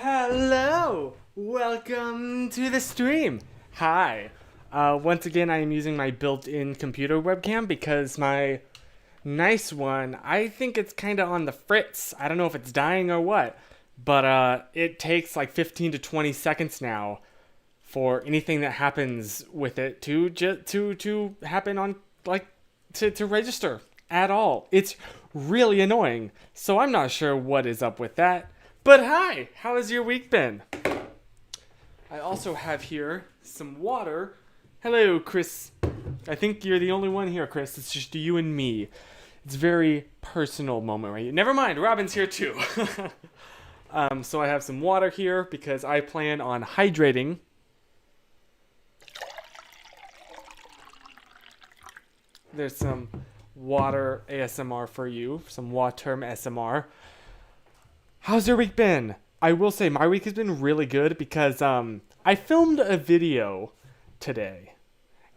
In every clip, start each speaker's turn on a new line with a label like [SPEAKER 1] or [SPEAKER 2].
[SPEAKER 1] Hello! Welcome to the stream. Hi. Once again, I am using my built-in computer webcam because my nice one, I think it's kind of on the fritz. I don't know if it's dying or what, but it takes like 15 to 20 seconds now for anything that happens with it to happen on to register at all. It's really annoying. So I'm not sure what is up with that. But hi, how has your week been? I also have here some water. Hello, Chris. I think you're the only one here, Chris. It's just you and me. It's a very personal moment, right? Never mind, Robin's here too. So I have some water here because I plan on hydrating. There's some water ASMR for you, some water ASMR. How's your week been? I will say my week has been really good because I filmed a video today.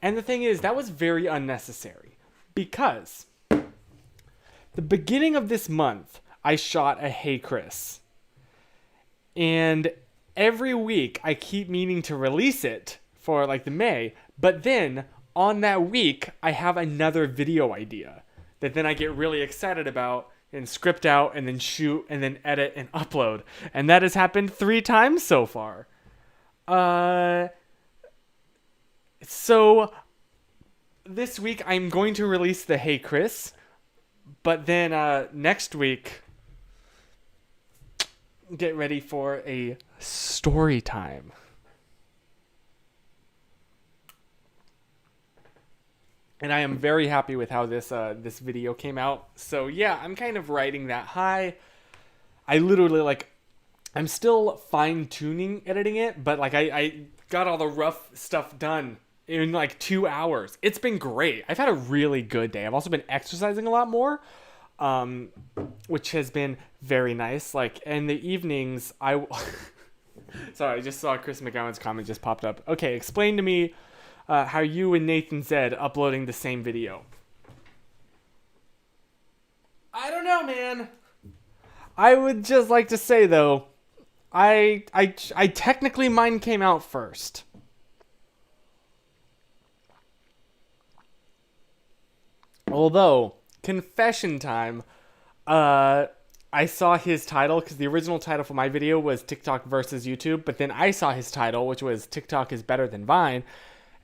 [SPEAKER 1] And the thing is, that was very unnecessary because the beginning of this month, I shot a Hey Chris. And every week I keep meaning to release it for like the May, but then on that week I have another video idea that then I get really excited about and script out and then shoot and then edit and upload. And that has happened 3 times so far. So this week I'm going to release the Hey Chris, but then next week get ready for a story time. And I am very happy with how this video came out. So yeah, I'm kind of riding that high. I literally I'm still fine-tuning editing it, but I got all the rough stuff done in 2 hours. It's been great. I've had a really good day. I've also been exercising a lot more, which has been very nice. In the evenings, sorry, I just saw Chris McGowan's comment just popped up. Okay, explain to me how you and Nathan Zed uploading the same video. I don't know, man. I would just like to say though, I technically mine came out first. Although, confession time, I saw his title because the original title for my video was TikTok versus YouTube, but then I saw his title, which was TikTok is better than Vine,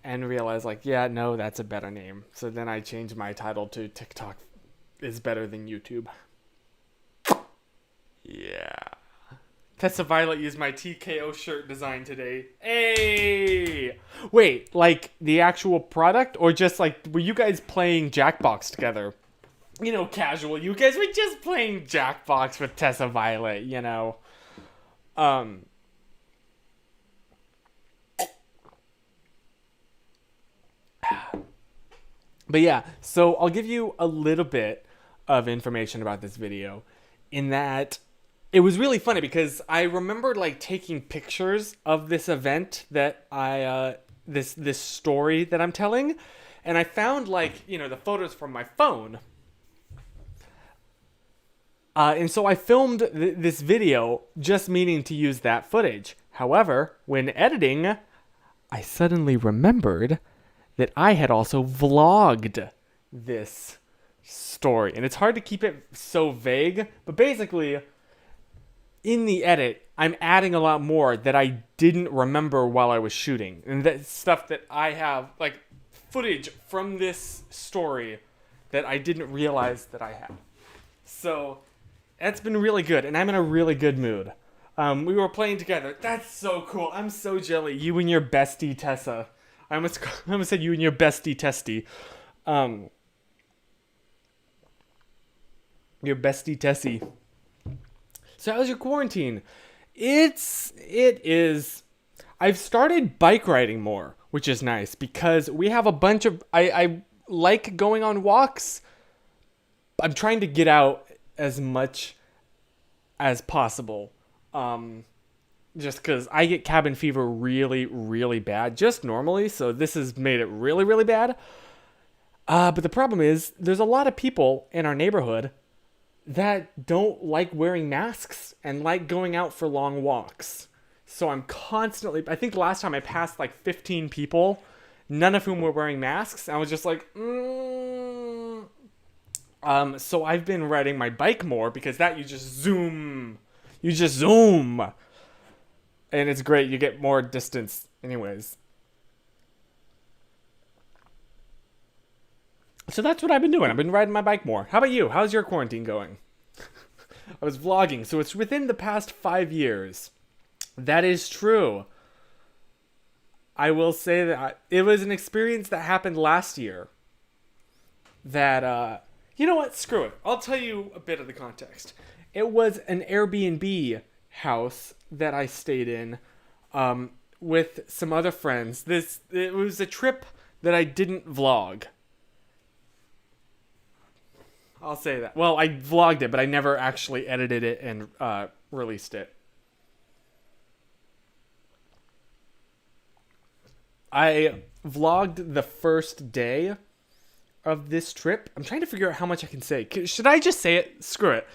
[SPEAKER 1] and realized yeah, no, that's a better name. So then I changed my title to TikTok is better than YouTube. Yeah. Tessa Violet used my TKO shirt design today. Hey! Wait, the actual product? Or just were you guys playing Jackbox together? Casual. You guys were just playing Jackbox with Tessa Violet, But yeah, so I'll give you a little bit of information about this video in that it was really funny because I remembered taking pictures of this event that this story that I'm telling, and I found the photos from my phone. And so I filmed this video just meaning to use that footage. However, when editing, I suddenly remembered that I had also vlogged this story. And it's hard to keep it so vague, but basically, in the edit, I'm adding a lot more that I didn't remember while I was shooting. And that's stuff that I have, footage from this story that I didn't realize that I had. So, that's been really good, and I'm in a really good mood. We were playing together. That's so cool. I'm so jelly. You and your bestie, Tessa. I almost said you and your bestie, Testy. Your bestie, Tessie. So how's your quarantine? It is. I've started bike riding more, which is nice because we have a bunch of. I like going on walks. I'm trying to get out as much as possible. Just because I get cabin fever really, really bad, just normally. So this has made it really, really bad. But the problem is, there's a lot of people in our neighborhood that don't like wearing masks and like going out for long walks. So I'm constantly, I think last time I passed like 15 people, none of whom were wearing masks. I was just like, so I've been riding my bike more because that you just zoom. And it's great. You get more distance anyways. So that's what I've been doing. I've been riding my bike more. How about you? How's your quarantine going? I was vlogging, so it's within the past 5 years. That is true. I will say that it was an experience that happened last year. That, you know what? Screw it. I'll tell you a bit of the context. It was an Airbnb house that I stayed in with some other friends. It was a trip that I didn't vlog. I'll say that. Well, I vlogged it, but I never actually edited it and released it. I vlogged the first day of this trip. I'm trying to figure out how much I can say. Should I just say it? Screw it.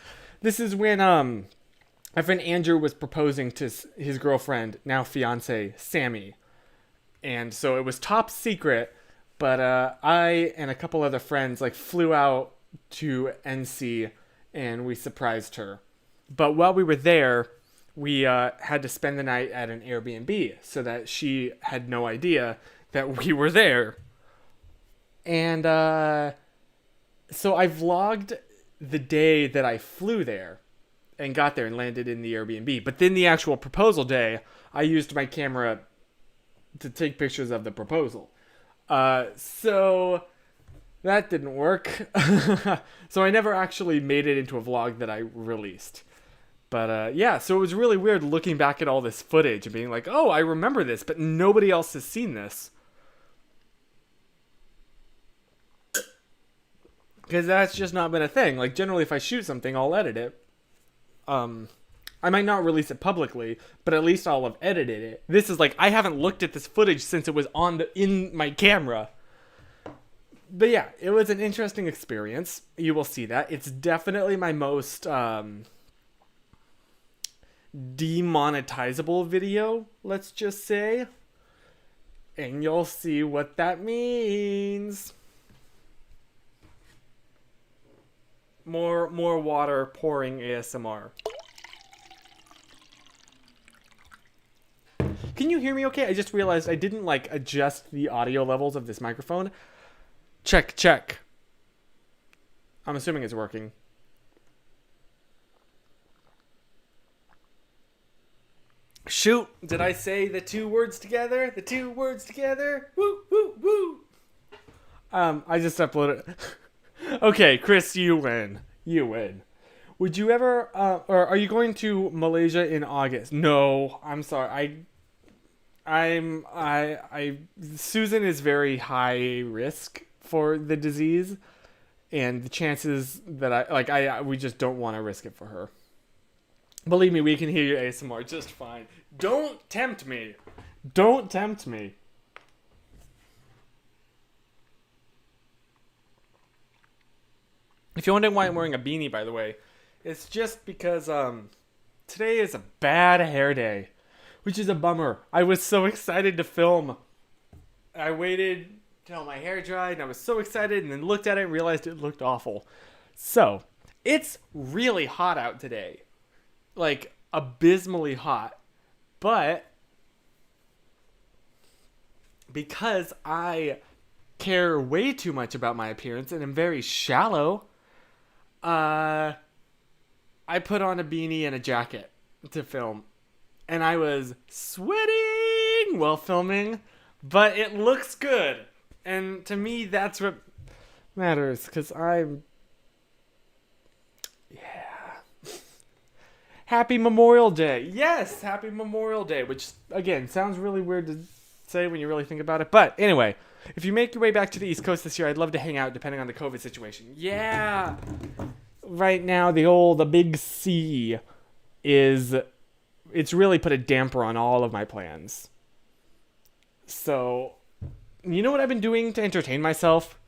[SPEAKER 1] This is when my friend Andrew was proposing to his girlfriend, now fiance, Sammy. And so it was top secret, but I and a couple other friends flew out to NC and we surprised her. But while we were there, we had to spend the night at an Airbnb so that she had no idea that we were there. And so I vlogged the day that I flew there and got there and landed in the Airbnb. But then the actual proposal day, I used my camera to take pictures of the proposal. So that didn't work. So I never actually made it into a vlog that I released. But yeah, so it was really weird looking back at all this footage and being like, oh, I remember this, but nobody else has seen this. Because that's just not been a thing. Generally, if I shoot something, I'll edit it. I might not release it publicly, but at least I'll have edited it. This is I haven't looked at this footage since it was in my camera. But yeah, it was an interesting experience. You will see that. It's definitely my most demonetizable video, let's just say. And you'll see what that means. More water pouring ASMR. Can you hear me okay? I just realized I didn't adjust the audio levels of this microphone. Check. I'm assuming it's working. Shoot, did I say the two words together? The two words together? Woo, woo, woo. I just uploaded. Okay, Chris, you win. Would you ever, or are you going to Malaysia in August? No, I'm sorry. Susan is very high risk for the disease, and the chances that we just don't want to risk it for her. Believe me, we can hear your ASMR just fine. Don't tempt me. If you're wondering why I'm wearing a beanie, by the way, it's just because today is a bad hair day, which is a bummer. I was so excited to film. I waited till my hair dried, and I was so excited, and then looked at it and realized it looked awful. So, it's really hot out today. Abysmally hot. But because I care way too much about my appearance and am very shallow, I put on a beanie and a jacket to film. And I was sweating while filming, but it looks good. And to me, that's what matters, because I'm... Yeah. Happy Memorial Day. Yes, Happy Memorial Day, which, again, sounds really weird to say when you really think about it. But anyway, if you make your way back to the East Coast this year, I'd love to hang out depending on the COVID situation. Yeah. Right now, the big C it's really put a damper on all of my plans. So, you know what I've been doing to entertain myself?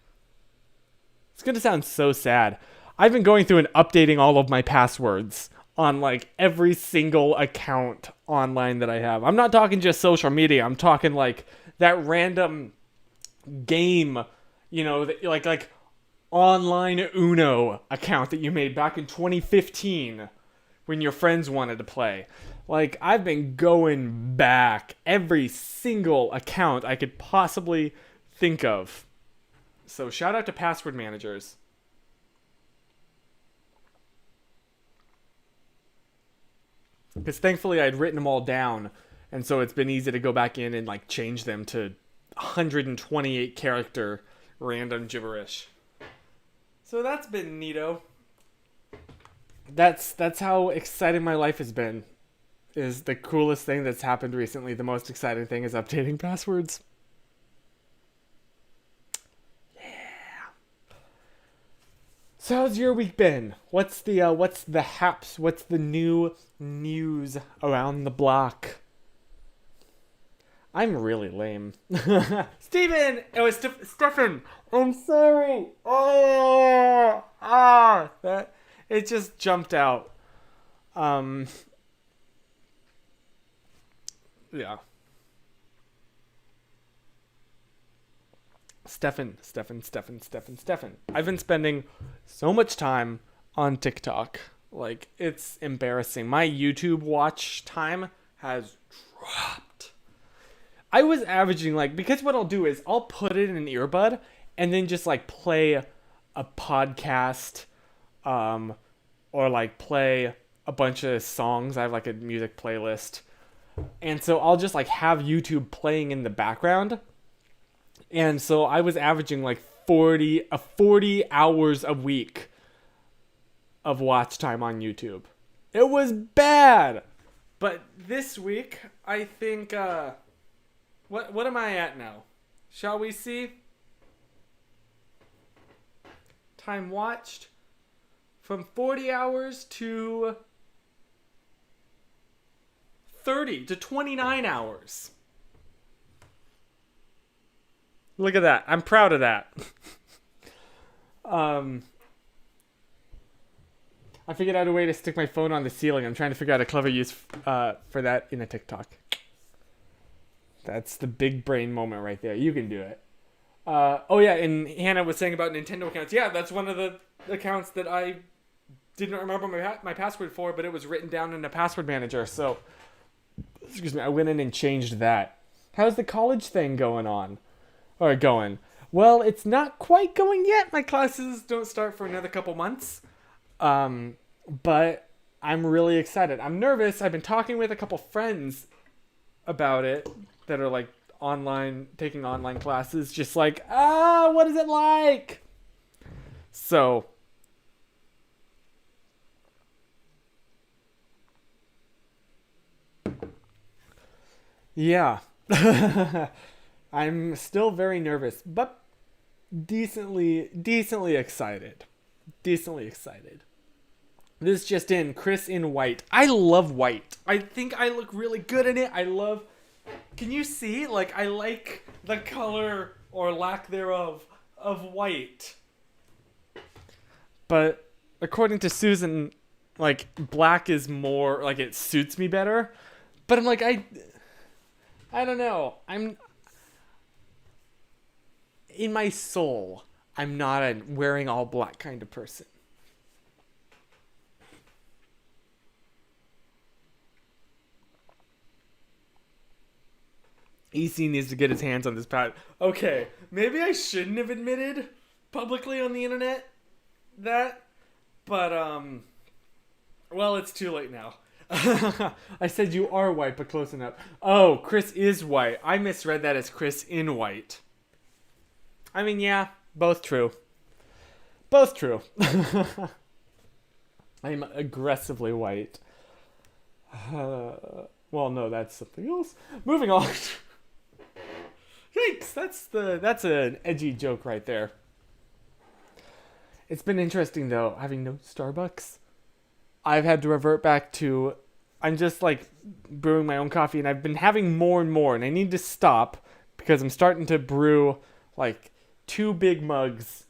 [SPEAKER 1] It's going to sound so sad. I've been going through and updating all of my passwords on like every single account online that I have. I'm not talking just social media. I'm talking like that random game, like online Uno account that you made back in 2015 when your friends wanted to play. Like, I've been going back every single account I could possibly think of. So shout out to password managers. Because thankfully I'd written them all down, and so it's been easy to go back in and like change them to 128 character random gibberish. So that's been neato. That's how exciting my life has been. Is the coolest thing that's happened recently. The most exciting thing is updating passwords. Yeah. So how's your week been? What's the haps? What's the new news around the block? I'm really lame. Steven! It was Stefan! I'm sorry! That it just jumped out. Yeah. Stefan. I've been spending so much time on TikTok. Like, it's embarrassing. My YouTube watch time has dropped. I was averaging, like, because what I'll do is I'll put it in an earbud and then just, like, play a podcast, or, like, play a bunch of songs. I have, like, a music playlist. And so I'll just, like, have YouTube playing in the background. And so I was averaging, like, 40 hours a week of watch time on YouTube. It was bad! But this week, I think, What am I at now? Shall we see? Time watched from 40 hours to 30 to 29 hours. Look at that. I'm proud of that. I figured out a way to stick my phone on the ceiling. I'm trying to figure out a clever use for that in a TikTok. That's the big brain moment right there. You can do it. Oh yeah, and Hannah was saying about Nintendo accounts. Yeah, that's one of the accounts that I didn't remember my password for, but it was written down in a password manager. So, excuse me, I went in and changed that. How's the college thing going on? Or going? Well, it's not quite going yet. My classes don't start for another couple months. But I'm really excited. I'm nervous. I've been talking with a couple friends about it that are like taking online classes, just like, what is it like? So yeah. I'm still very nervous, but decently excited. This just in, Chris in white. I love white. I think I look really good in it. Can you see? Like, I like the color or lack thereof of white. But according to Susan, like, black is more, like, it suits me better. But I'm like, I don't know. In my soul, I'm not a wearing all black kind of person. EC needs to get his hands on this pad. Okay, maybe I shouldn't have admitted publicly on the internet that, but, well, it's too late now. I said you are white, but close enough. Oh, Chris is white. I misread that as Chris in white. I mean, yeah, both true. I'm aggressively white. Well, no, that's something else. Moving on. Yikes, that's an edgy joke right there. It's been interesting, though, having no Starbucks. I've had to revert back to, I'm just, like, brewing my own coffee, and I've been having more and more, and I need to stop, because I'm starting to brew, like, 2 big mugs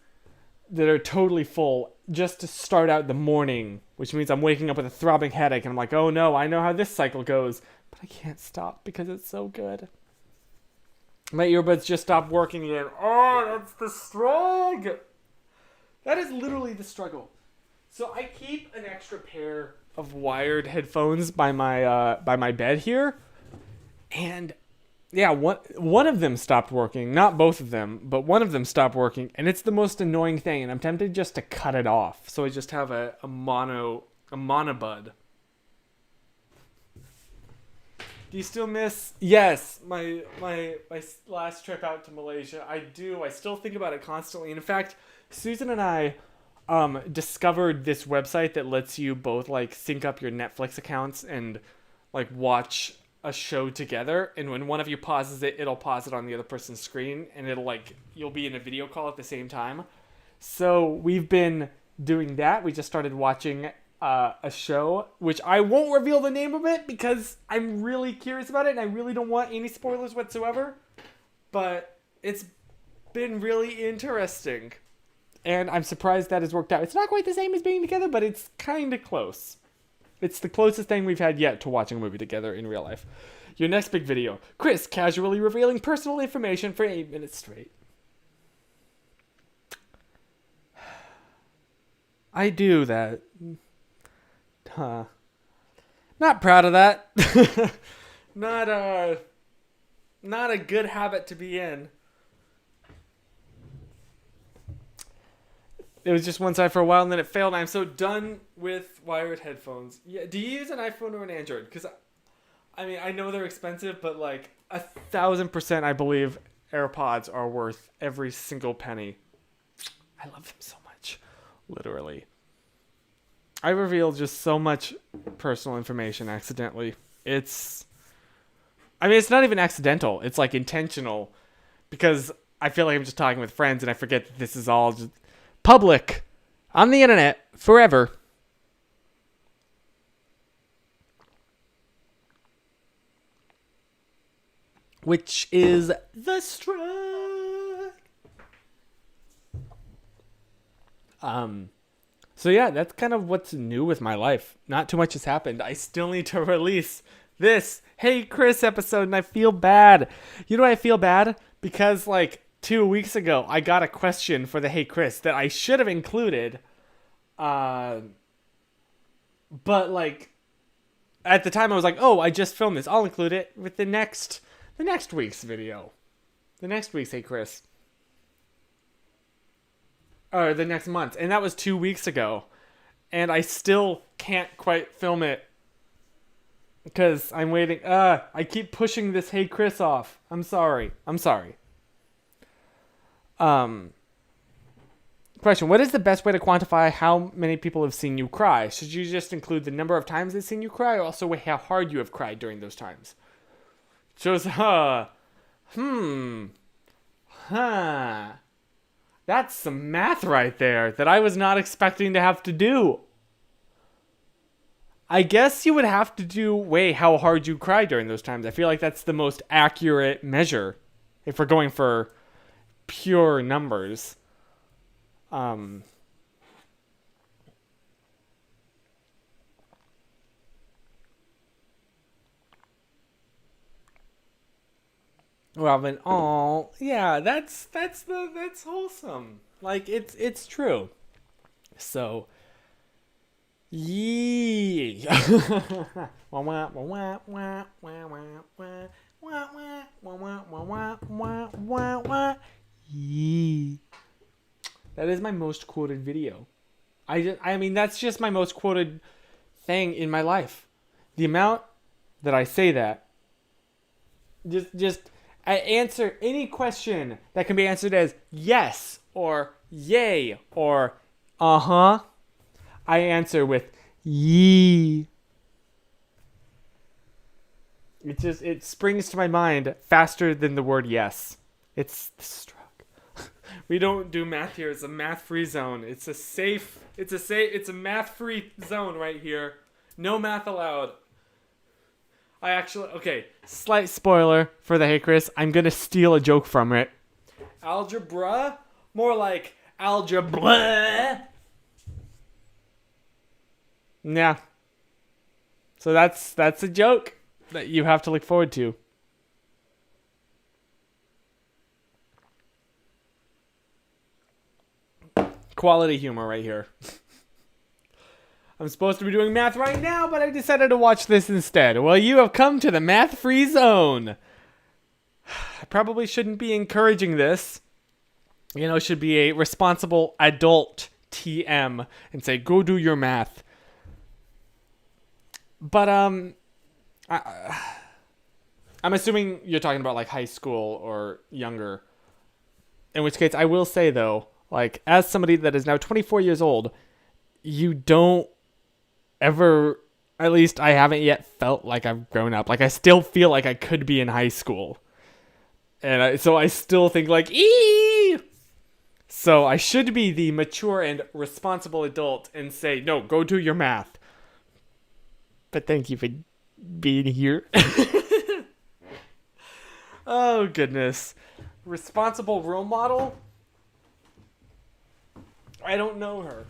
[SPEAKER 1] that are totally full just to start out the morning, which means I'm waking up with a throbbing headache, and I'm like, oh no, I know how this cycle goes, but I can't stop because it's so good. My earbuds just stopped working again. Oh, that's the struggle. That is literally the struggle. So I keep an extra pair of wired headphones by my bed here, and yeah, one of them stopped working. Not both of them, but one of them stopped working, and it's the most annoying thing. And I'm tempted just to cut it off, so I just have a monobud. Do you still miss? Yes, my last trip out to Malaysia. I do. I still think about it constantly. And in fact, Susan and I discovered this website that lets you both like sync up your Netflix accounts and like watch a show together. And when one of you pauses it, it'll pause it on the other person's screen, and it'll like you'll be in a video call at the same time. So we've been doing that. We just started watching a show, which I won't reveal the name of it because I'm really curious about it and I really don't want any spoilers whatsoever. But it's been really interesting. And I'm surprised that has worked out. It's not quite the same as being together, but it's kind of close. It's the closest thing we've had yet to watching a movie together in real life. Your next big video. Chris casually revealing personal information for 8 minutes straight. I do that. Huh. Not proud of that. Not a good habit to be in. It was just one side for a while, and then it failed. I'm so done with wired headphones. Yeah, do you use an iPhone or an Android? Because, I mean, I know they're expensive, but like 1,000% I believe AirPods are worth every single penny. I love them so much. Literally. I reveal just so much personal information accidentally. It's not even accidental. It's like intentional. Because I feel like I'm just talking with friends, and I forget that this is all just public on the internet forever. Which is the struggle. So yeah, that's kind of what's new with my life. Not too much has happened. I still need to release this Hey Chris episode, and I feel bad. You know why I feel bad? Because like 2 weeks ago, I got a question for the Hey Chris that I should have included. But like at the time I was like, oh, I just filmed this. I'll include it with the next week's video. The next week's Hey Chris. Or the next month. And that was 2 weeks ago. And I still can't quite film it. Because I'm waiting. I keep pushing this Hey Chris off. I'm sorry. Question. What is the best way to quantify how many people have seen you cry? Should you just include the number of times they've seen you cry, or also how hard you have cried during those times? Shows, That's some math right there that I was not expecting to have to do. I guess you would have to weigh how hard you cry during those times. I feel like that's the most accurate measure if we're going for pure numbers. Well then, oh yeah, that's wholesome. Like it's true. So, yee. Yee. That is my most quoted video. I mean that's just my most quoted thing in my life. The amount that I say that. Just I answer any question that can be answered as yes or yay or uh-huh. I answer with yee. It springs to my mind faster than the word yes. It's the stroke. We don't do math here. It's a math-free zone. It's a math-free zone right here. No math allowed. Slight spoiler for the Hey Chris. I'm going to steal a joke from it. Algebra? More like algebra. Yeah. So that's a joke that you have to look forward to. Quality humor right here. I'm supposed to be doing math right now, but I decided to watch this instead. Well, you have come to the math-free zone. I probably shouldn't be encouraging this. Should be a responsible adult TM and say, go do your math. But, I'm assuming you're talking about like high school or younger. In which case, I will say though, like as somebody that is now 24 years old, you don't ever, at least I haven't yet felt like I've grown up. Like I still feel like I could be in high school. And so I still think like, ee! So I should be the mature and responsible adult and say, no, go do your math. But thank you for being here. Oh, goodness. Responsible role model? I don't know her.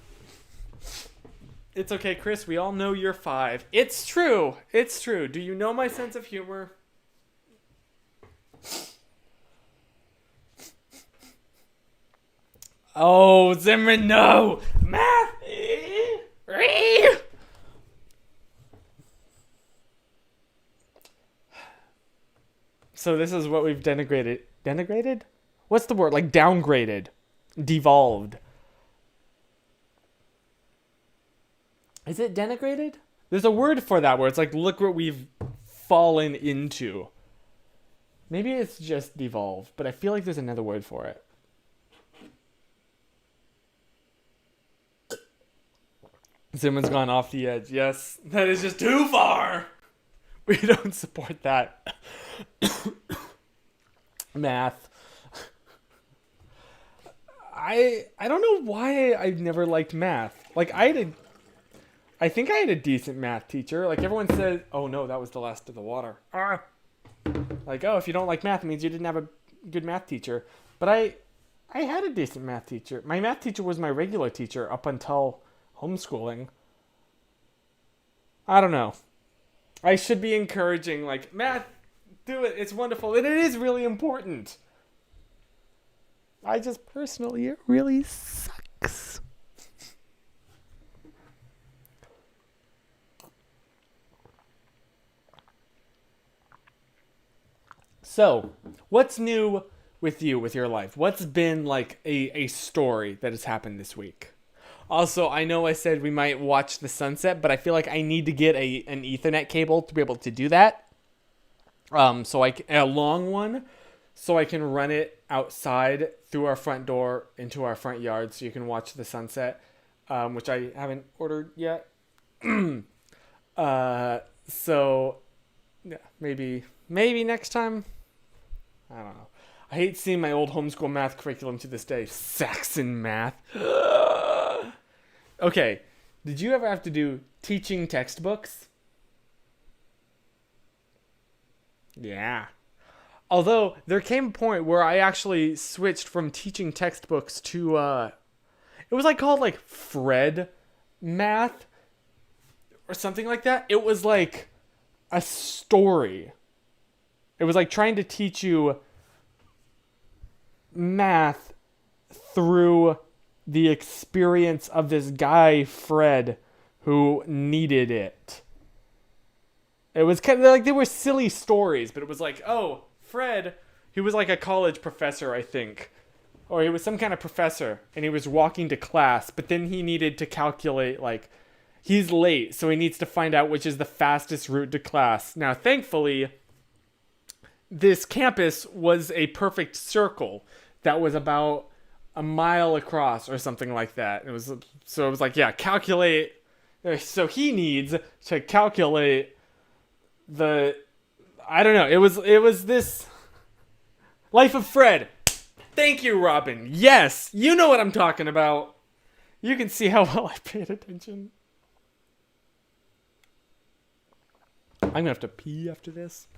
[SPEAKER 1] It's okay, Chris. We all know you're 5. It's true. It's true. Do you know my sense of humor? Oh, Zimmerman, no! Math! So this is what we've denigrated. Denigrated? What's the word? Like downgraded. Devolved. Is it denigrated? There's a word for that where it's like, look what we've fallen into. Maybe it's just devolved, but I feel like there's another word for it. Someone's gone off the edge. Yes, that is just too far. We don't support that. Math. I don't know why I've never liked math. Like I think I had a decent math teacher. Like everyone said, oh no, that was the last of the water. Like, oh, if you don't like math, it means you didn't have a good math teacher. But I had a decent math teacher. My math teacher was my regular teacher up until homeschooling. I don't know. I should be encouraging, like, math, do it. It's wonderful. And it is really important. I just personally, it really sucks. So, what's new with you, with your life? What's been like a story that has happened this week? Also, I know I said we might watch the sunset, but I feel like I need to get an Ethernet cable to be able to do that. A long one, so I can run it outside through our front door into our front yard, so you can watch the sunset, which I haven't ordered yet. So yeah, maybe next time. I don't know. I hate seeing my old homeschool math curriculum to this day. Saxon math. Okay, did you ever have to do teaching textbooks? Yeah. Although, there came a point where I actually switched from teaching textbooks to, it was like called like Fred math or something like that. It was like a story. It was like trying to teach you math through the experience of this guy, Fred, who needed it. It was kind of like they were silly stories, but it was like, oh, Fred, he was like a college professor, I think. Or he was some kind of professor, and he was walking to class, but then he needed to calculate, like, he's late, so he needs to find out which is the fastest route to class. Now, thankfully, this campus was a perfect circle that was about a mile across or something like that. It was like, yeah, calculate. So he needs to calculate I don't know. It was this Life of Fred. Thank you, Robin. Yes, you know what I'm talking about. You can see how well I paid attention. I'm gonna have to pee after this.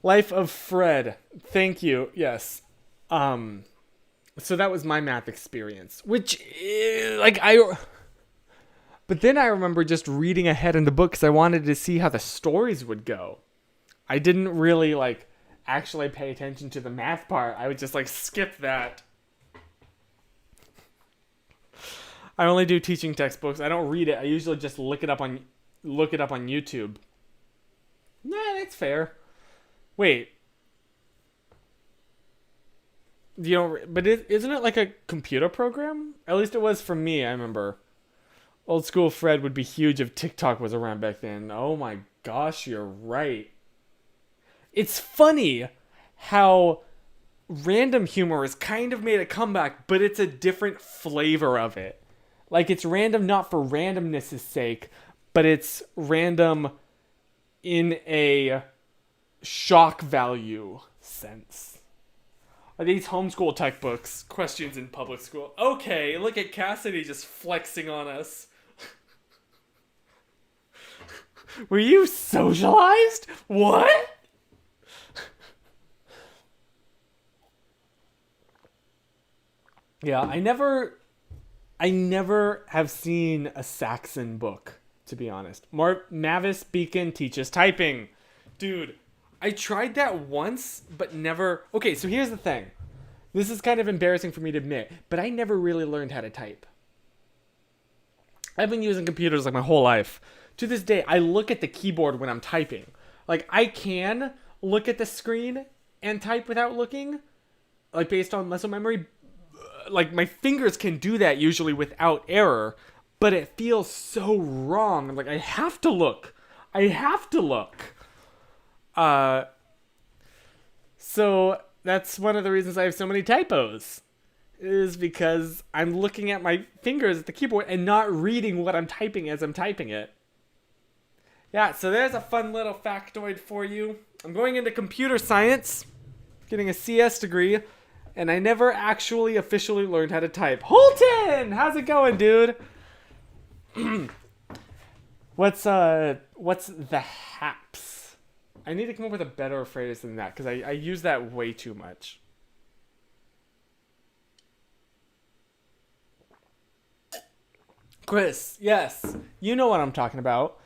[SPEAKER 1] Life of Fred. Thank you. Yes. So that was my math experience, which, But then I remember just reading ahead in the book because I wanted to see how the stories would go. I didn't really like actually pay attention to the math part. I would just like skip that. I only do teaching textbooks. I don't read it. I usually just look it up on YouTube. Nah, that's fair. Wait. You know, but isn't it like a computer program? At least it was for me, I remember. Old school Fred would be huge if TikTok was around back then. Oh my gosh, you're right. It's funny how random humor has kind of made a comeback, but it's a different flavor of it. Like, it's random not for randomness' sake, but it's random in a shock value sense. Are these homeschool textbooks? Questions in public school. Okay, look at Cassidy just flexing on us. Were you socialized? What? Yeah, I never have seen a Saxon book, to be honest. Mavis Beacon teaches typing. Dude, I tried that once, but never... Okay, so here's the thing. This is kind of embarrassing for me to admit, but I never really learned how to type. I've been using computers like my whole life. To this day, I look at the keyboard when I'm typing. Like, I can look at the screen and type without looking, like based on muscle memory. Like, my fingers can do that usually without error, but it feels so wrong. I'm like, I have to look. So that's one of the reasons I have so many typos, is because I'm looking at my fingers at the keyboard and not reading what I'm typing as I'm typing it. Yeah, so there's a fun little factoid for you. I'm going into computer science, getting a CS degree, and I never actually officially learned how to type. Holton! How's it going, dude? What's the haps? I need to come up with a better phrase than that, because I use that way too much. Chris, yes. You know what I'm talking about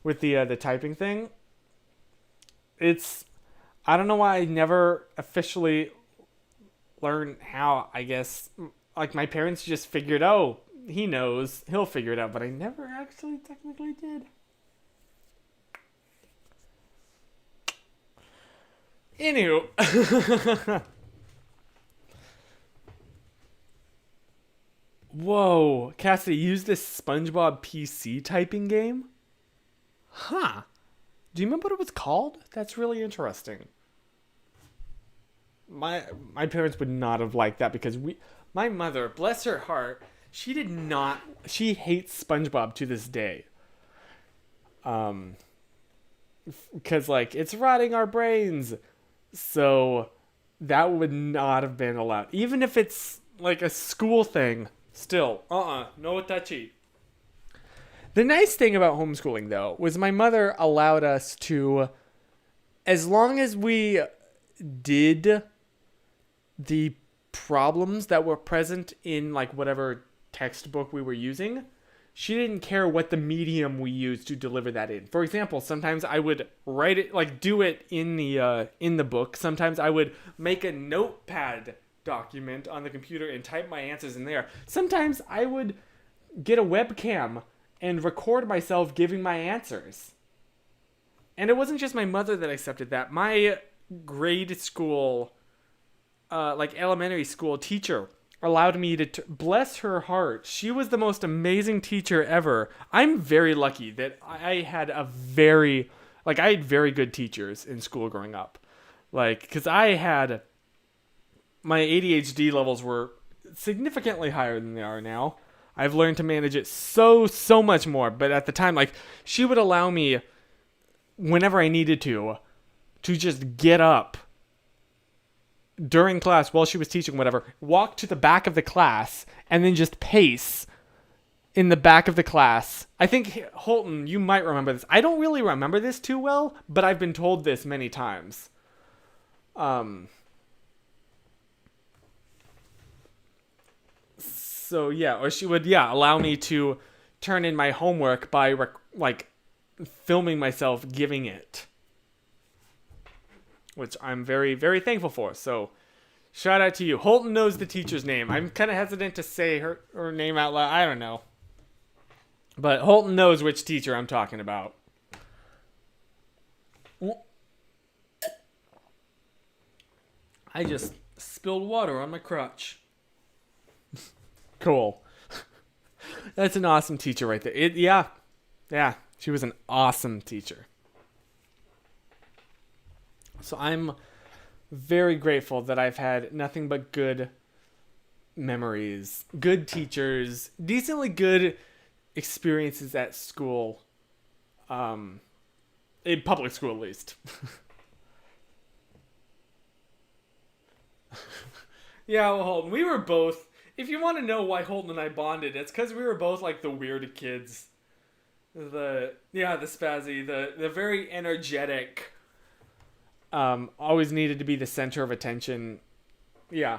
[SPEAKER 1] with the typing thing. I don't know why I never officially learned how, I guess. Like, my parents just figured, oh, he knows, he'll figure it out, but I never actually technically did. Anywho. Whoa, Cassidy, use this SpongeBob PC typing game? Huh. Do you remember what it was called? That's really interesting. My parents would not have liked that because my mother, bless her heart, she hates SpongeBob to this day. Because, like, it's rotting our brains. So that would not have been allowed. Even if it's like a school thing, still, no touchy. The nice thing about homeschooling, though, was my mother allowed us to, as long as we did the problems that were present in, like, whatever textbook we were using, she didn't care what the medium we used to deliver that in. For example, sometimes I would write it, like, do it in the book. Sometimes I would make a notepad document on the computer and type my answers in there. Sometimes I would get a webcam and record myself giving my answers. And it wasn't just my mother that accepted that. My grade school, like elementary school teacher allowed me to, bless her heart, she was the most amazing teacher ever. I'm very lucky that I had very good teachers in school growing up. Like, because my ADHD levels were significantly higher than they are now. I've learned to manage it so much more. But at the time, like, she would allow me, whenever I needed to just get up during class while she was teaching, whatever, walk to the back of the class, and then just pace in the back of the class. I think, Holton, you might remember this. I don't really remember this too well, but I've been told this many times. So, yeah, or she would, allow me to turn in my homework by like filming myself giving it, which I'm very, very thankful for. So shout out to you. Holton knows the teacher's name. I'm kind of hesitant to say her name out loud. I don't know. But Holton knows which teacher I'm talking about. I just spilled water on my crotch. Cool. That's an awesome teacher right there. Yeah, she was an awesome teacher. So I'm very grateful that I've had nothing but good memories, good teachers, decently good experiences at school, in public school at least. Yeah, well, Holton, we were both, if you want to know why Holton and I bonded, it's because we were both like the weird kids. The spazzy, the very energetic, always needed to be the center of attention. Yeah.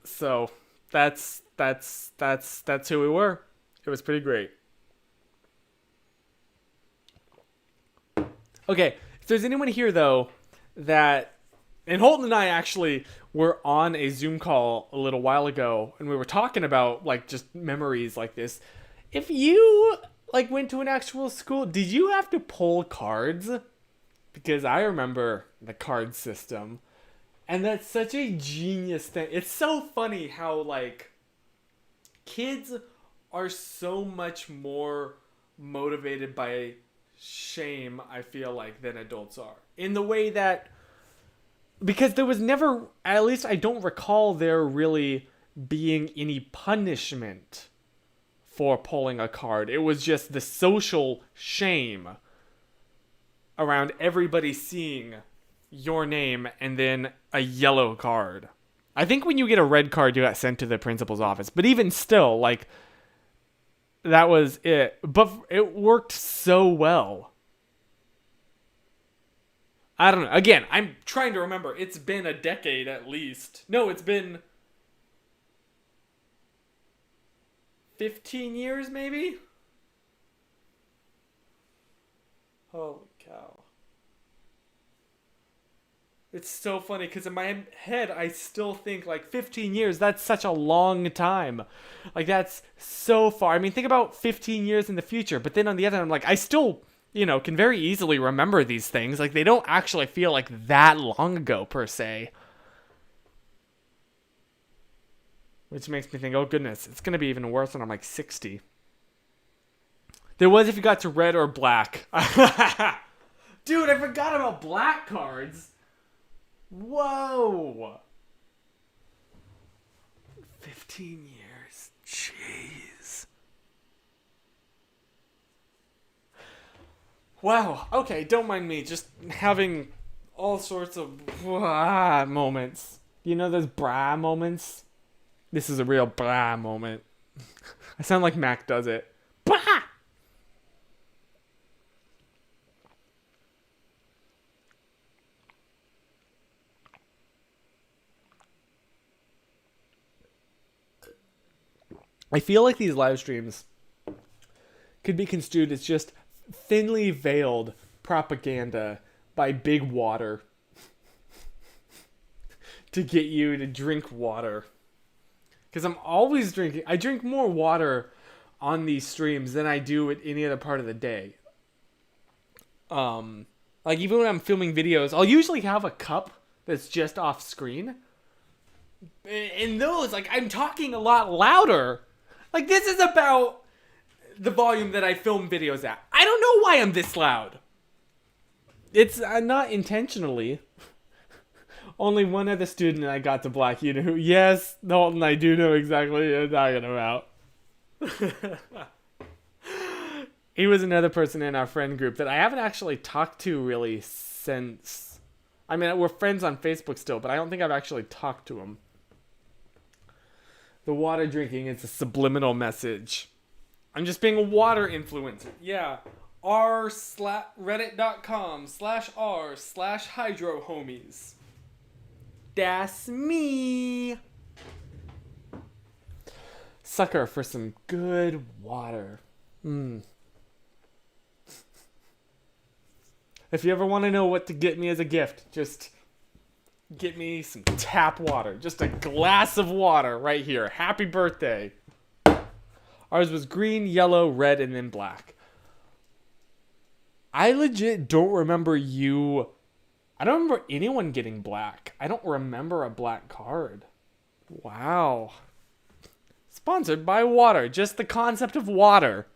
[SPEAKER 1] So that's who we were. It was pretty great. Okay, if there's anyone here though that, and Holton and I actually were on a Zoom call a little while ago, and we were talking about like just memories like this. If you like went to an actual school, did you have to pull cards? Because I remember the card system, and that's such a genius thing. It's so funny how like kids are so much more motivated by shame, I feel like, than adults are. In the way that, because there was never, at least I don't recall there really being any punishment for pulling a card. It was just the social shame around everybody seeing your name and then a yellow card. I think when you get a red card, you got sent to the principal's office. But even still, like, that was it. But it worked so well. I don't know. Again, I'm trying to remember. It's been a decade at least. No, it's been 15 years maybe? Holy cow. It's so funny because in my head, I still think like 15 years, that's such a long time. Like that's so far. I mean, think about 15 years in the future. But then on the other hand, I'm like, I still, can very easily remember these things. Like they don't actually feel like that long ago per se. Which makes me think, oh goodness, it's going to be even worse when I'm like 60. There was if you got to red or black. Dude, I forgot about black cards. Whoa. 15 years. Jeez. Wow. Okay, don't mind me. Just having all sorts of moments. You know those brah moments? This is a real brah moment. I sound like Mac does it. Brah! I feel like these live streams could be construed as just thinly veiled propaganda by Big Water to get you to drink water. Because I'm always drinking. I drink more water on these streams than I do at any other part of the day. Like even when I'm filming videos, I'll usually have a cup that's just off screen. In those, like I'm talking a lot louder. Like, this is about the volume that I film videos at. I don't know why I'm this loud. It's not intentionally. Only one other student I got to black. You know who? Yes, Dalton, I do know exactly what you're talking about. He was another person in our friend group that I haven't actually talked to really since. I mean, we're friends on Facebook still, but I don't think I've actually talked to him. The water drinking is a subliminal message. I'm just being a water influencer. Yeah. reddit.com/r/hydrohomies. That's me. Sucker for some good water. If you ever want to know what to get me as a gift, just get me some tap water. Just a glass of water right here. Happy birthday. Ours was green, yellow, red, and then black. I legit don't remember you. I don't remember anyone getting black. I don't remember a black card. Wow. Sponsored by water. Just the concept of water.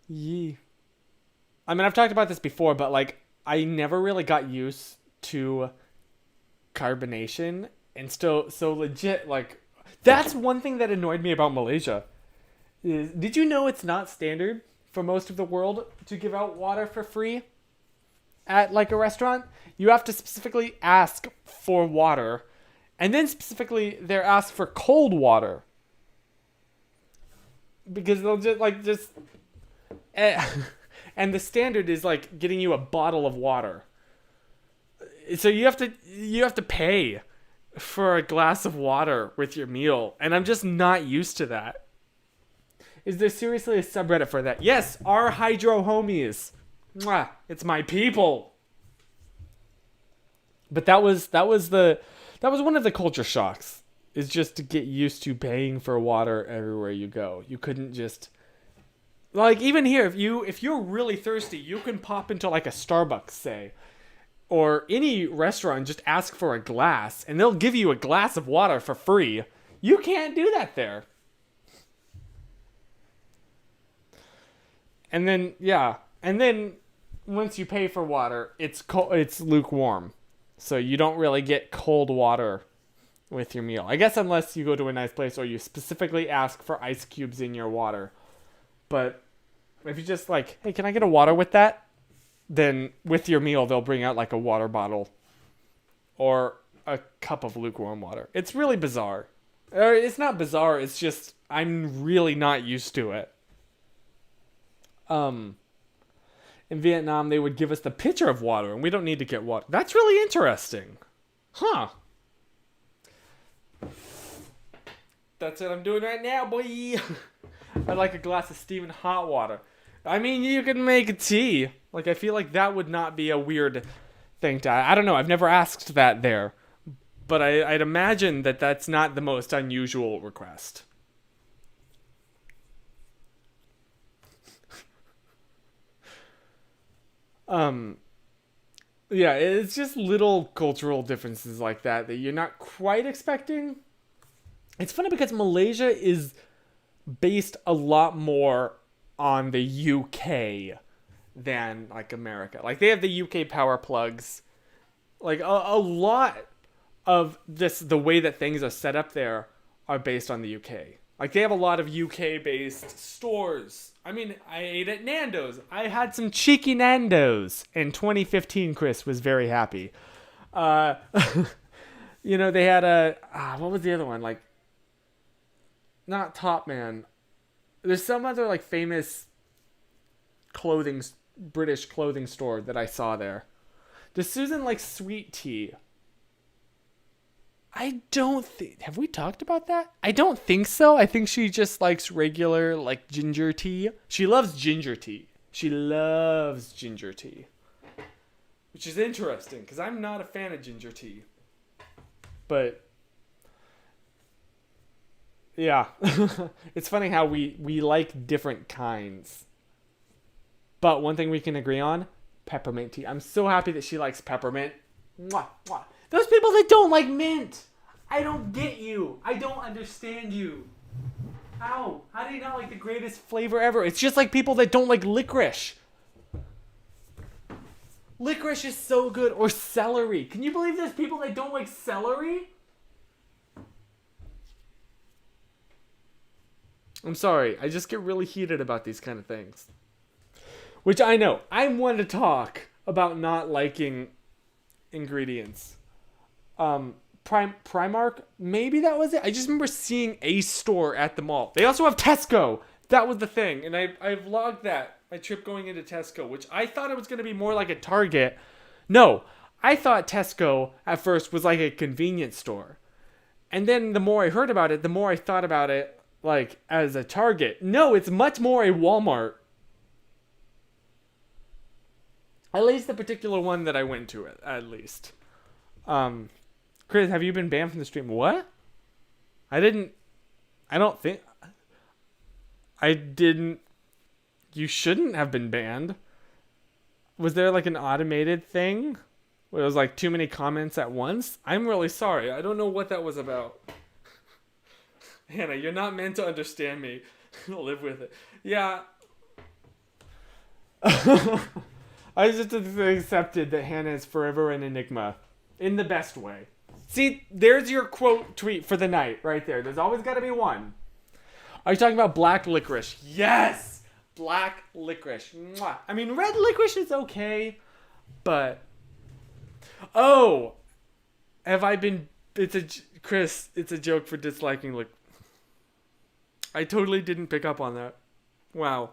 [SPEAKER 1] Yee. I mean, I've talked about this before, but like, I never really got used to carbonation. And so legit, like, that's one thing that annoyed me about Malaysia. Did you know it's not standard for most of the world to give out water for free at like a restaurant? You have to specifically ask for water, and then specifically they're asked for cold water because they'll just and the standard is like getting you a bottle of water. So you have to pay for a glass of water with your meal, and I'm just not used to that. Is there seriously a subreddit for that? Yes, our hydro homies. Mwah, it's my people. But that was one of the culture shocks. Is just to get used to paying for water everywhere you go. You couldn't just like even here if you're really thirsty, you can pop into like a Starbucks, say, or any restaurant and just ask for a glass and they'll give you a glass of water for free. You can't do that there. And then once you pay for water, it's lukewarm. So you don't really get cold water with your meal. I guess unless you go to a nice place or you specifically ask for ice cubes in your water. But if you just like, hey, can I get a water with that? Then with your meal, they'll bring out like a water bottle or a cup of lukewarm water. It's really bizarre. Or it's not bizarre. It's just I'm really not used to it. In Vietnam, they would give us the pitcher of water, and we don't need to get water. That's really interesting. Huh. That's what I'm doing right now, boy. I'd like a glass of steaming hot water. I mean, you can make a tea. Like, I feel like that would not be a weird thing to... I don't know. I've never asked that there. But I'd imagine that that's not the most unusual request. Yeah, it's just little cultural differences like that you're not quite expecting. It's funny because Malaysia is based a lot more on the UK than like America. Like they have the UK power plugs. Like a lot of the way that things are set up there are based on the UK. Like, they have a lot of UK-based stores. I mean, I ate at Nando's. I had some cheeky Nando's. In 2015, Chris was very happy. You know, they had what was the other one? Like, not Top Man. There's some other, like, famous British clothing store that I saw there. Does Susan like sweet tea? I don't think... Have we talked about that? I don't think so. I think she just likes regular, like, ginger tea. She loves ginger tea. She loves ginger tea. Which is interesting, because I'm not a fan of ginger tea. But... yeah. It's funny how we like different kinds. But one thing we can agree on, peppermint tea. I'm so happy that she likes peppermint. Mwah, mwah. Those people that don't like mint. I don't get you. I don't understand you. How? How do you not like the greatest flavor ever? It's just like people that don't like licorice. Licorice is so good. Or celery. Can you believe there's people that don't like celery? I'm sorry. I just get really heated about these kind of things. Which I know. I'm one to talk about not liking ingredients. Primark, maybe that was it. I just remember seeing a store at the mall. They also have Tesco. That was the thing, and I vlogged that, my trip going into Tesco, which I thought it was going to be more like a Target. No, I thought Tesco at first was like a convenience store. And then the more I heard about it, the more I thought about it like as a Target. No, it's much more a Walmart. At least the particular one that I went to, at least. Chris, have you been banned from the stream? What? I don't think... I didn't... You shouldn't have been banned. Was there like an automated thing? Where it was like too many comments at once? I'm really sorry. I don't know what that was about. Hannah, you're not meant to understand me. Live with it. Yeah. I just accepted that Hannah is forever an enigma. In the best way. See, there's your quote tweet for the night right there. There's always got to be one. Are you talking about black licorice? Yes! Black licorice. Mwah. I mean, red licorice is okay, but... Have I been... Chris, it's a joke for disliking I totally didn't pick up on that. Wow.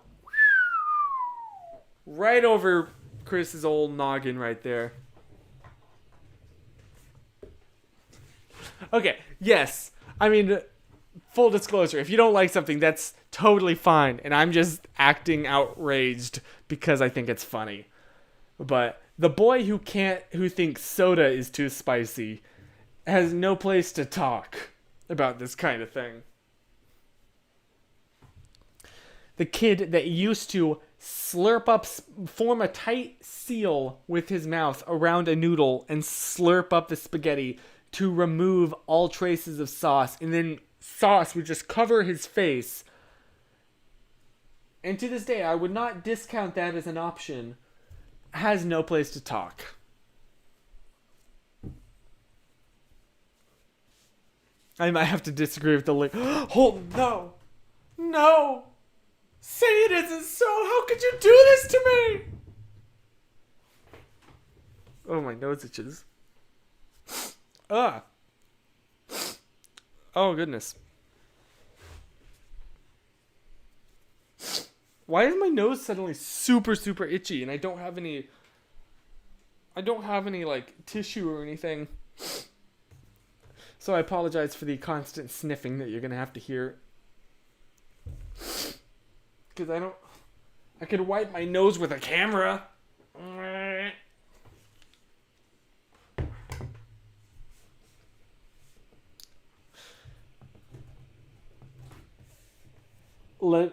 [SPEAKER 1] Right over Chris's old noggin right there. Okay, yes. I mean, full disclosure, if you don't like something, that's totally fine. And I'm just acting outraged because I think it's funny. But the boy who thinks soda is too spicy has no place to talk about this kind of thing. The kid that used to form a tight seal with his mouth around a noodle and slurp up the spaghetti to remove all traces of sauce, and then sauce would just cover his face. And to this day, I would not discount that as an option. Has no place to talk. I might have to disagree with the link. Oh, no. No. Say it isn't so. How could you do this to me? Oh, my nose itches. Ah. Oh, goodness. Why is my nose suddenly super, super itchy and I don't have any like tissue or anything? So I apologize for the constant sniffing that you're going to have to hear. Because I could wipe my nose with a camera. Red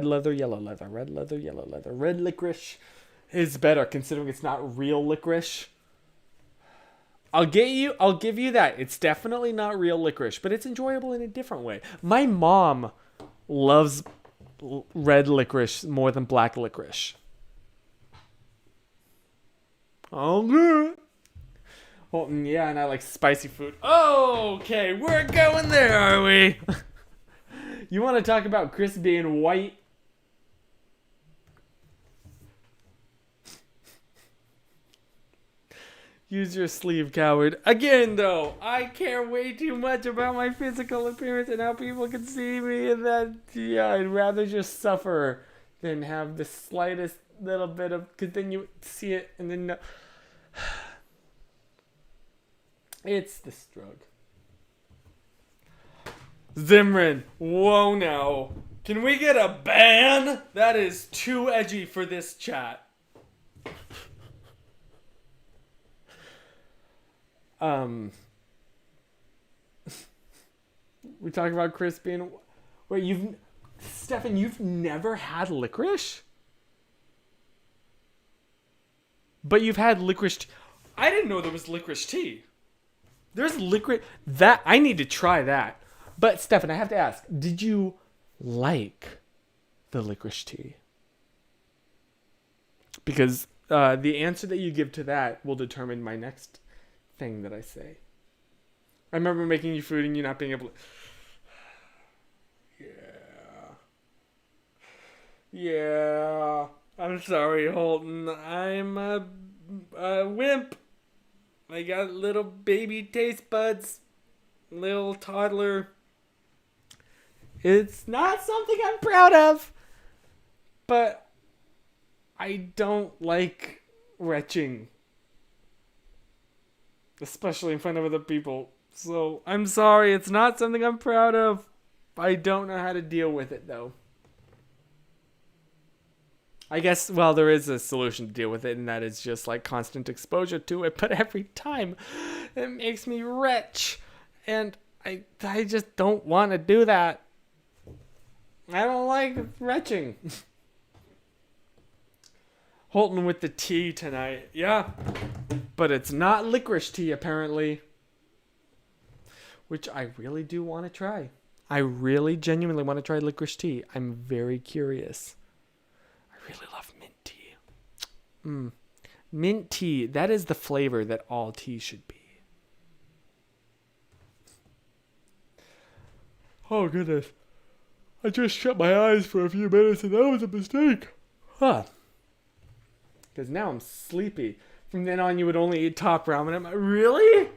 [SPEAKER 1] leather, yellow leather. Red leather, yellow leather. Red licorice is better considering it's not real licorice. I'll give you that. It's definitely not real licorice, but it's enjoyable in a different way. My mom loves red licorice more than black licorice. Oh, good. Well, yeah, and I like spicy food. Okay, we're going there, are we? You want to talk about Chris being white? Use your sleeve, coward. Again, though, I care way too much about my physical appearance and how people can see me, and that, yeah, I'd rather just suffer than have the slightest little bit of, because then you see it and then no. It's this drug. Zimran, whoa now. Can we get a ban? That is too edgy for this chat. We talk about Chris being... Wait, Stefan, you've never had licorice? But you've had licorice... I didn't know there was licorice tea. There's licorice... I need to try that. But, Stefan, I have to ask, did you like the licorice tea? Because the answer that you give to that will determine my next thing that I say. I remember making you food and you not being able to... Yeah. I'm sorry, Holton. I'm a wimp. I got little baby taste buds. Little toddler. It's not something I'm proud of. But I don't like retching. especially in front of other people. So I'm sorry, it's not something I'm proud of. I don't know how to deal with it though. I guess, well, there is a solution to deal with it, and that is just like constant exposure to it. But every time, it makes me retch, and I just don't want to do that. I don't like retching. Holton with the tea tonight, yeah, but it's not licorice tea apparently, which I really do want to try. I really genuinely want to try licorice tea. I'm very curious. I really love mint tea. Mint tea, that is the flavor that all tea should be. Oh, goodness. I just shut my eyes for a few minutes and that was a mistake. Huh. Because now I'm sleepy. From then on, you would only eat top ramen. Really?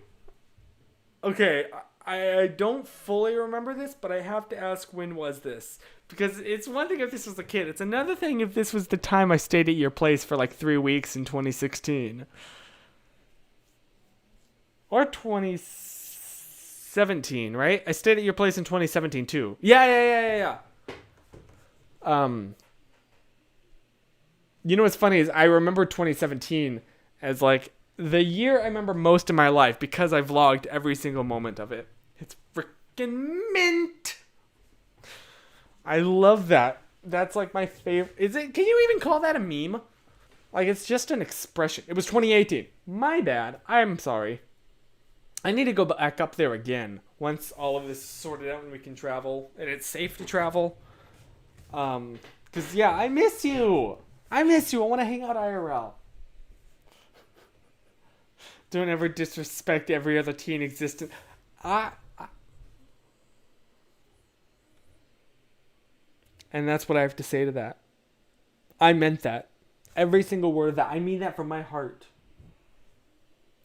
[SPEAKER 1] Okay, I don't fully remember this, but I have to ask, when was this? Because it's one thing if this was a kid. It's another thing if this was the time I stayed at your place for like 3 weeks in 2016. Or 2017, right? I stayed at your place in 2017 too. Yeah. You know what's funny is I remember 2017 as like the year I remember most in my life because I vlogged every single moment of it. It's freaking mint. I love that. That's like my favorite. Is it? Can you even call that a meme? Like, it's just an expression. It was 2018. My bad. I'm sorry. I need to go back up there again once all of this is sorted out and we can travel and it's safe to travel. Because, yeah, I miss you. I want to hang out IRL. Don't ever disrespect every other teen existence. And that's what I have to say to that. I meant that. Every single word of that. I mean that from my heart.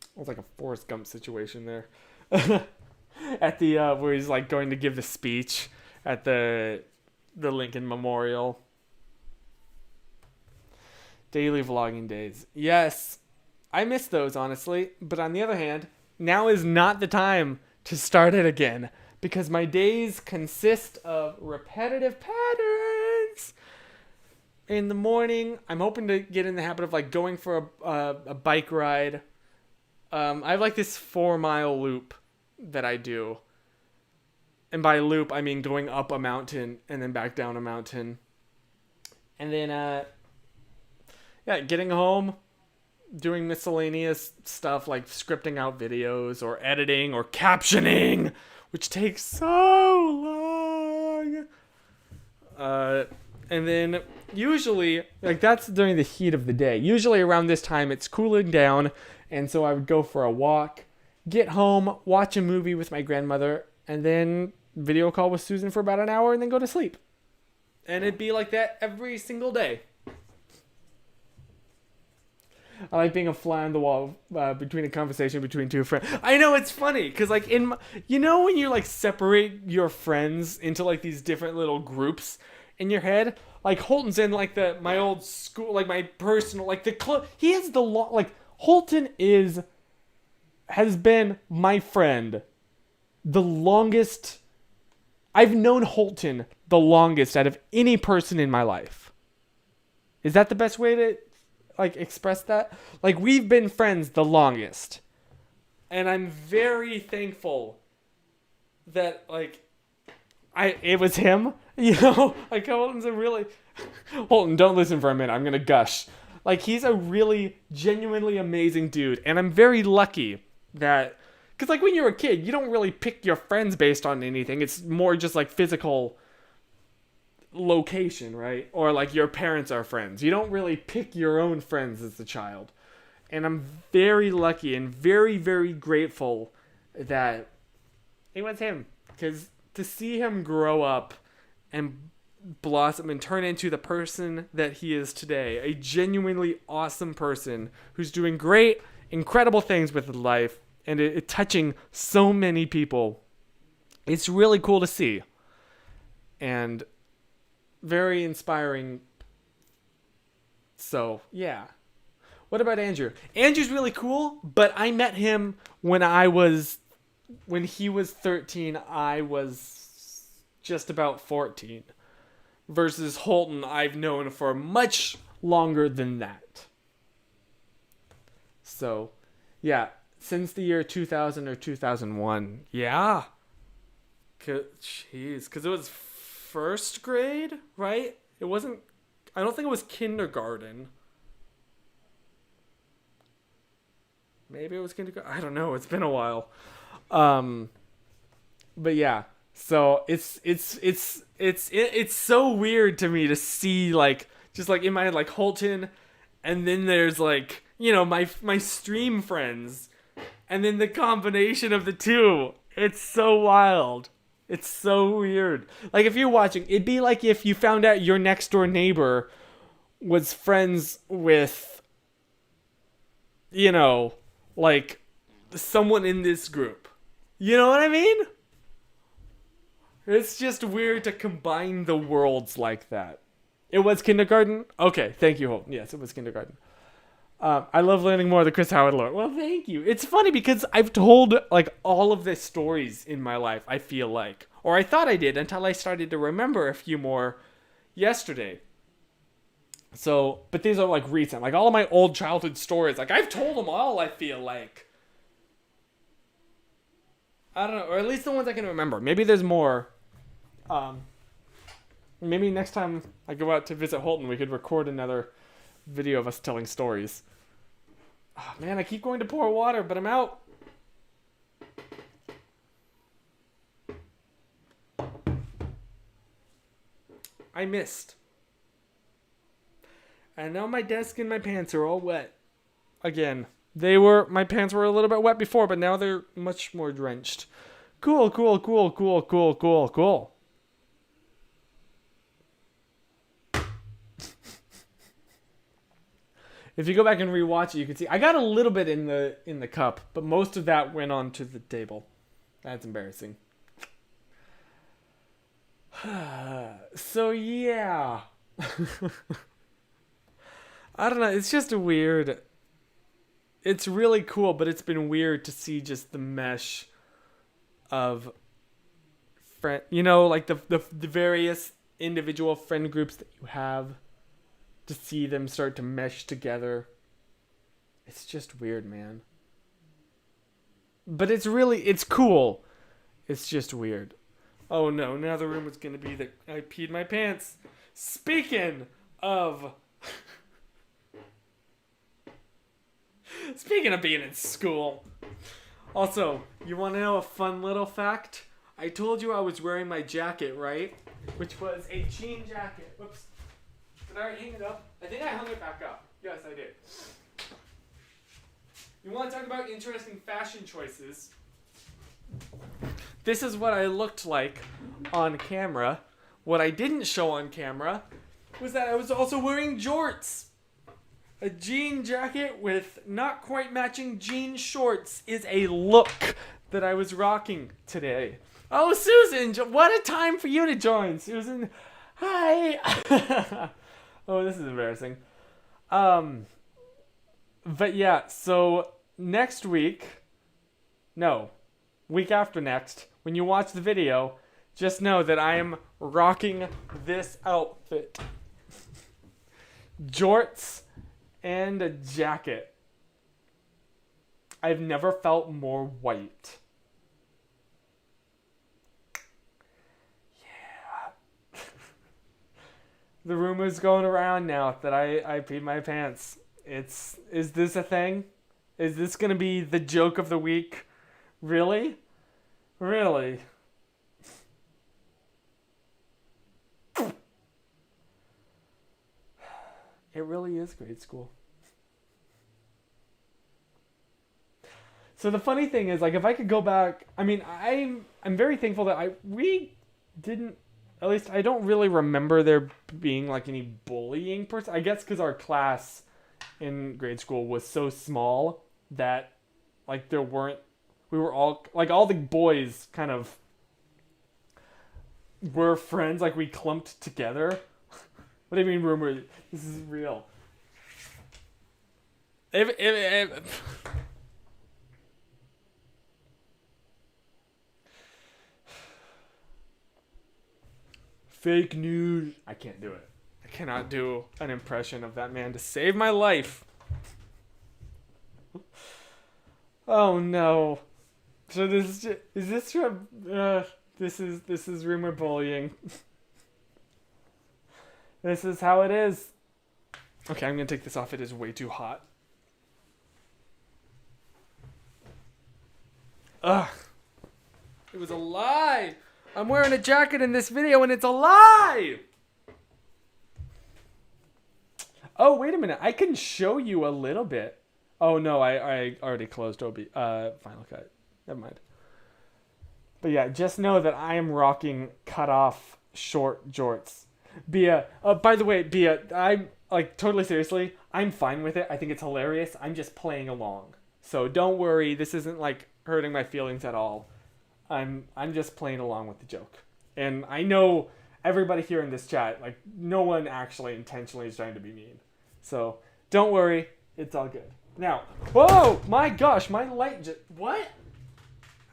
[SPEAKER 1] It was like a Forrest Gump situation there. At the, where he's like going to give the speech at the Lincoln Memorial. Daily vlogging days. Yes. I miss those, honestly. But on the other hand, now is not the time to start it again. Because my days consist of repetitive patterns. In the morning, I'm hoping to get in the habit of like going for a bike ride. I have like this 4-mile loop that I do. And by loop, I mean going up a mountain and then back down a mountain. And then, getting home, doing miscellaneous stuff like scripting out videos or editing or captioning, which takes so long. And then usually, like that's during the heat of the day. Usually around this time, it's cooling down. And so I would go for a walk, get home, watch a movie with my grandmother, and then video call with Susan for about an hour and then go to sleep. And it'd be like that every single day. I like being a fly on the wall between a conversation between two friends. I know, it's funny because like when you like separate your friends into like these different little groups in your head, like Holton's in like my old school, like my personal, like he has the like Holton has been my friend the longest. I've known Holton the longest out of any person in my life. Is that the best way to like express that? Like, we've been friends the longest. And I'm very thankful that like it was him, you know? Like Holton, don't listen for a minute. I'm going to gush. Like, he's a really genuinely amazing dude, and I'm very lucky that cuz like when you're a kid, you don't really pick your friends based on anything. It's more just like physical location, right? Or like your parents are friends. You don't really pick your own friends as a child. And I'm very lucky and very, very grateful that it was him. Because to see him grow up and blossom and turn into the person that he is today, a genuinely awesome person who's doing great, incredible things with his life and it touching so many people, it's really cool to see. And very inspiring. So, yeah. What about Andrew? Andrew's really cool, but I met him when he was 13, I was just about 14. Versus Holton, I've known for much longer than that. So, yeah, since the year 2000 or 2001. Yeah. Jeez, because it was first grade, right? It wasn't, I don't think it was kindergarten. Maybe it was kindergarten. I don't know. It's been a while. But yeah. So it's so weird to me to see like just like in my head like Holton, and then there's like my stream friends, and then the combination of the two. It's so wild. It's so weird. Like if you're watching, it'd be like if you found out your next door neighbor was friends with like someone in this group. You know what I mean? It's just weird to combine the worlds like that. It was kindergarten? Okay, thank you, Holton. Yes, it was kindergarten. I love learning more of the Chris Howard lore. Well, thank you. It's funny because I've told like all of the stories in my life, I feel like. Or I thought I did until I started to remember a few more yesterday. So, but these are like recent. Like all of my old childhood stories, like I've told them all, I feel like. I don't know, or at least the ones I can remember. Maybe there's more. Maybe next time I go out to visit Holton, we could record another video of us telling stories. Oh, man, I keep going to pour water, but I'm out. I missed. And now my desk and my pants are all wet. Again. My pants were a little bit wet before, but now they're much more drenched. Cool. If you go back and rewatch it, you can see I got a little bit in the cup, but most of that went onto the table. That's embarrassing. So yeah. I don't know, it's just a weird. It's really cool, but it's been weird to see just the mesh of friend, like the various individual friend groups that you have, to see them start to mesh together. It's just weird, man. But it's cool. It's just weird. Oh no, now the room is going to be that I peed my pants. Speaking of being in school. Also, you want to know a fun little fact? I told you I was wearing my jacket, right? Which was a jean jacket. Whoops. Did I already hang it up? I think I hung it back up. Yes, I did. You want to talk about interesting fashion choices? This is what I looked like on camera. What I didn't show on camera was that I was also wearing jorts. A jean jacket with not quite matching jean shorts is a look that I was rocking today. Oh, Susan, what a time for you to join. Susan, hi. Oh, this is embarrassing. But yeah, so week after next, when you watch the video, just know that I am rocking this outfit. Jorts and a jacket. I've never felt more white. Yeah. The rumor's going around now that I peed my pants. Is this a thing? Is this gonna be the joke of the week? Really? Really? It really is grade school. So the funny thing is, like, if I could go back, I mean, I'm very thankful that we didn't, at least I don't really remember there being like any bullying per se. I guess because our class in grade school was so small that like we were all, like all the boys kind of were friends, like we clumped together. What do you mean rumor? This is real. If fake news. I can't do it. I cannot do an impression of that man to save my life. Oh no. So is this from this is rumor bullying. This is how it is. Okay, I'm gonna take this off. It is way too hot. Ugh. It was a lie. I'm wearing a jacket in this video and it's a lie. Oh, wait a minute. I can show you a little bit. Oh no, I already closed Final Cut. Never mind. But yeah, just know that I am rocking cut off short jorts. Bia, by the way, Bia, I'm like totally seriously, I'm fine with it. I think it's hilarious. I'm just playing along. So don't worry, this isn't like hurting my feelings at all. I'm just playing along with the joke. And I know everybody here in this chat, like no one actually intentionally is trying to be mean. So don't worry, it's all good. Now, whoa, my gosh, my light just, what?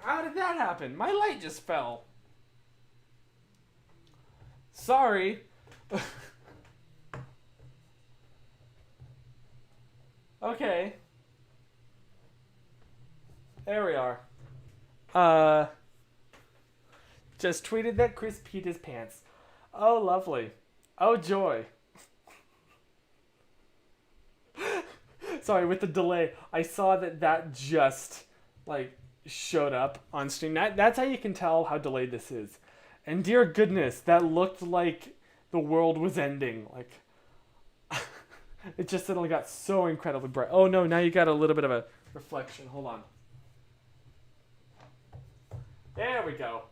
[SPEAKER 1] How did that happen? My light just fell. Sorry. Okay. There we are. Just tweeted that Chris peed his pants. Oh, lovely. Oh, joy. Sorry, with the delay, I saw that just, like, showed up on stream. That's how you can tell how delayed this is. And dear goodness, that looked like the world was ending. Like, it just suddenly got so incredibly bright. Oh no, now you got a little bit of a reflection. Hold on. There we go.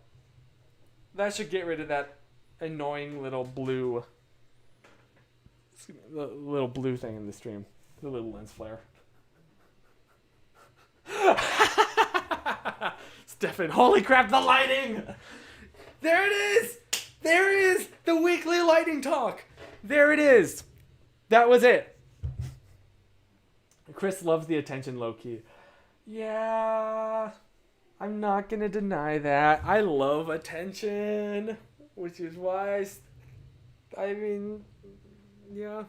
[SPEAKER 1] That should get rid of that annoying little blue thing in the stream. The little lens flare. Stefan, holy crap, the lighting! There it is! There it is! The weekly lighting talk! There it is! That was it. Chris loves the attention, low-key. Yeah, I'm not gonna deny that. I love attention, which is why I mean, yeah.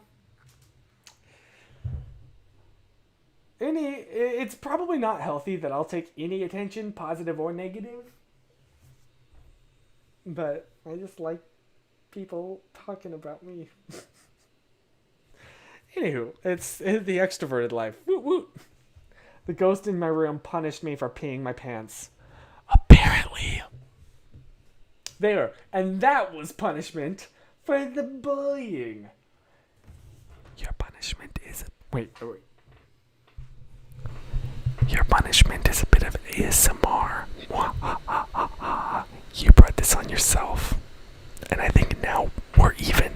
[SPEAKER 1] It's probably not healthy that I'll take any attention, positive or negative. But I just like people talking about me. Anywho, it's the extroverted life. Woot woot. The ghost in my room punished me for peeing my pants. Apparently. There. And that was punishment for the bullying. Your punishment is... Wait. Your punishment is a bit of ASMR. You brought this on yourself. And I think now we're even.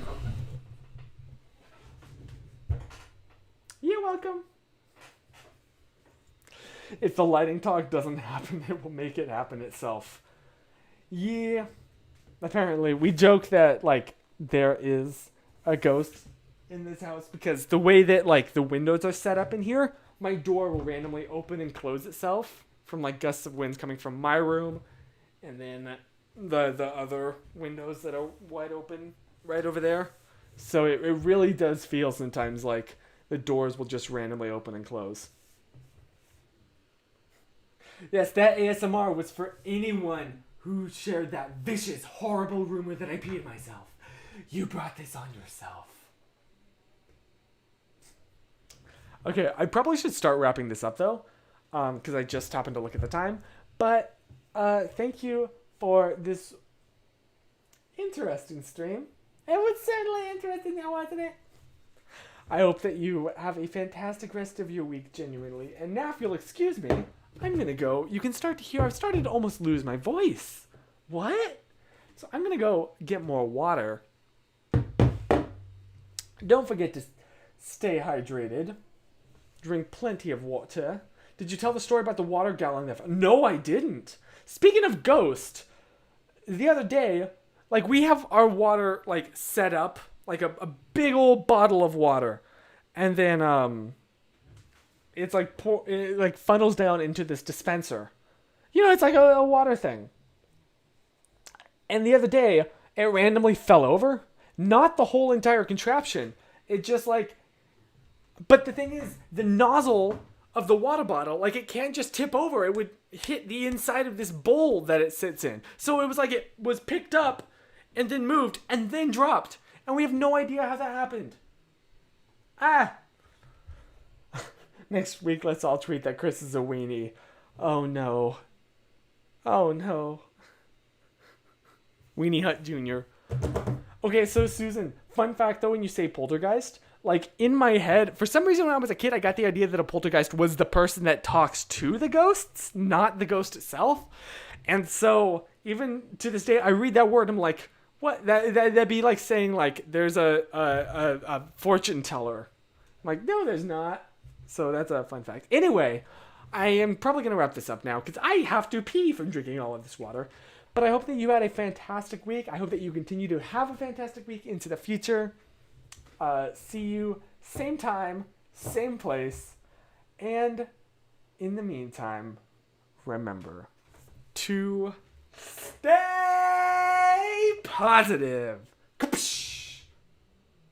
[SPEAKER 1] You're welcome. If the lighting talk doesn't happen, it will make it happen itself. Yeah. Apparently, we joke that, like, there is a ghost in this house because the way that, like, the windows are set up in here, my door will randomly open and close itself from, like, gusts of winds coming from my room, and then the other windows that are wide open right over there. So it really does feel sometimes like the doors will just randomly open and close. Yes, that ASMR was for anyone who shared that vicious, horrible rumor that I peed myself. You brought this on yourself. Okay, I probably should start wrapping this up, though, because I just happened to look at the time. But thank you for this interesting stream. It was certainly interesting, now wasn't it? I hope that you have a fantastic rest of your week, genuinely. And now, if you'll excuse me, I'm going to go. You can start to hear I've started to almost lose my voice. What? So I'm going to go get more water. Don't forget to stay hydrated. Drink plenty of water. Did you tell the story about the water gallon? No, I didn't. Speaking of ghost, the other day, like, we have our water, like, set up, like a big old bottle of water. And then, it's like it like funnels down into this dispenser. You know, it's like a water thing. And the other day, it randomly fell over. Not the whole entire contraption. It just like. But the thing is, the nozzle of the water bottle, like it can't just tip over. It would hit the inside of this bowl that it sits in. So it was like it was picked up and then moved and then dropped. And we have no idea how that happened. Next week, let's all tweet that Chris is a weenie. Oh no. Oh no. Weenie Hut Jr. Okay, so Susan, fun fact though, when you say poltergeist, like in my head, for some reason when I was a kid, I got the idea that a poltergeist was the person that talks to the ghosts, not the ghost itself. And so even to this day, I read that word, I'm like, what? That'd be like saying like there's a fortune teller. I'm like, no, there's not. So that's a fun fact. Anyway, I am probably going to wrap this up now because I have to pee from drinking all of this water. But I hope that you had a fantastic week. I hope that you continue to have a fantastic week into the future. See you same time, same place. And in the meantime, remember to stay positive.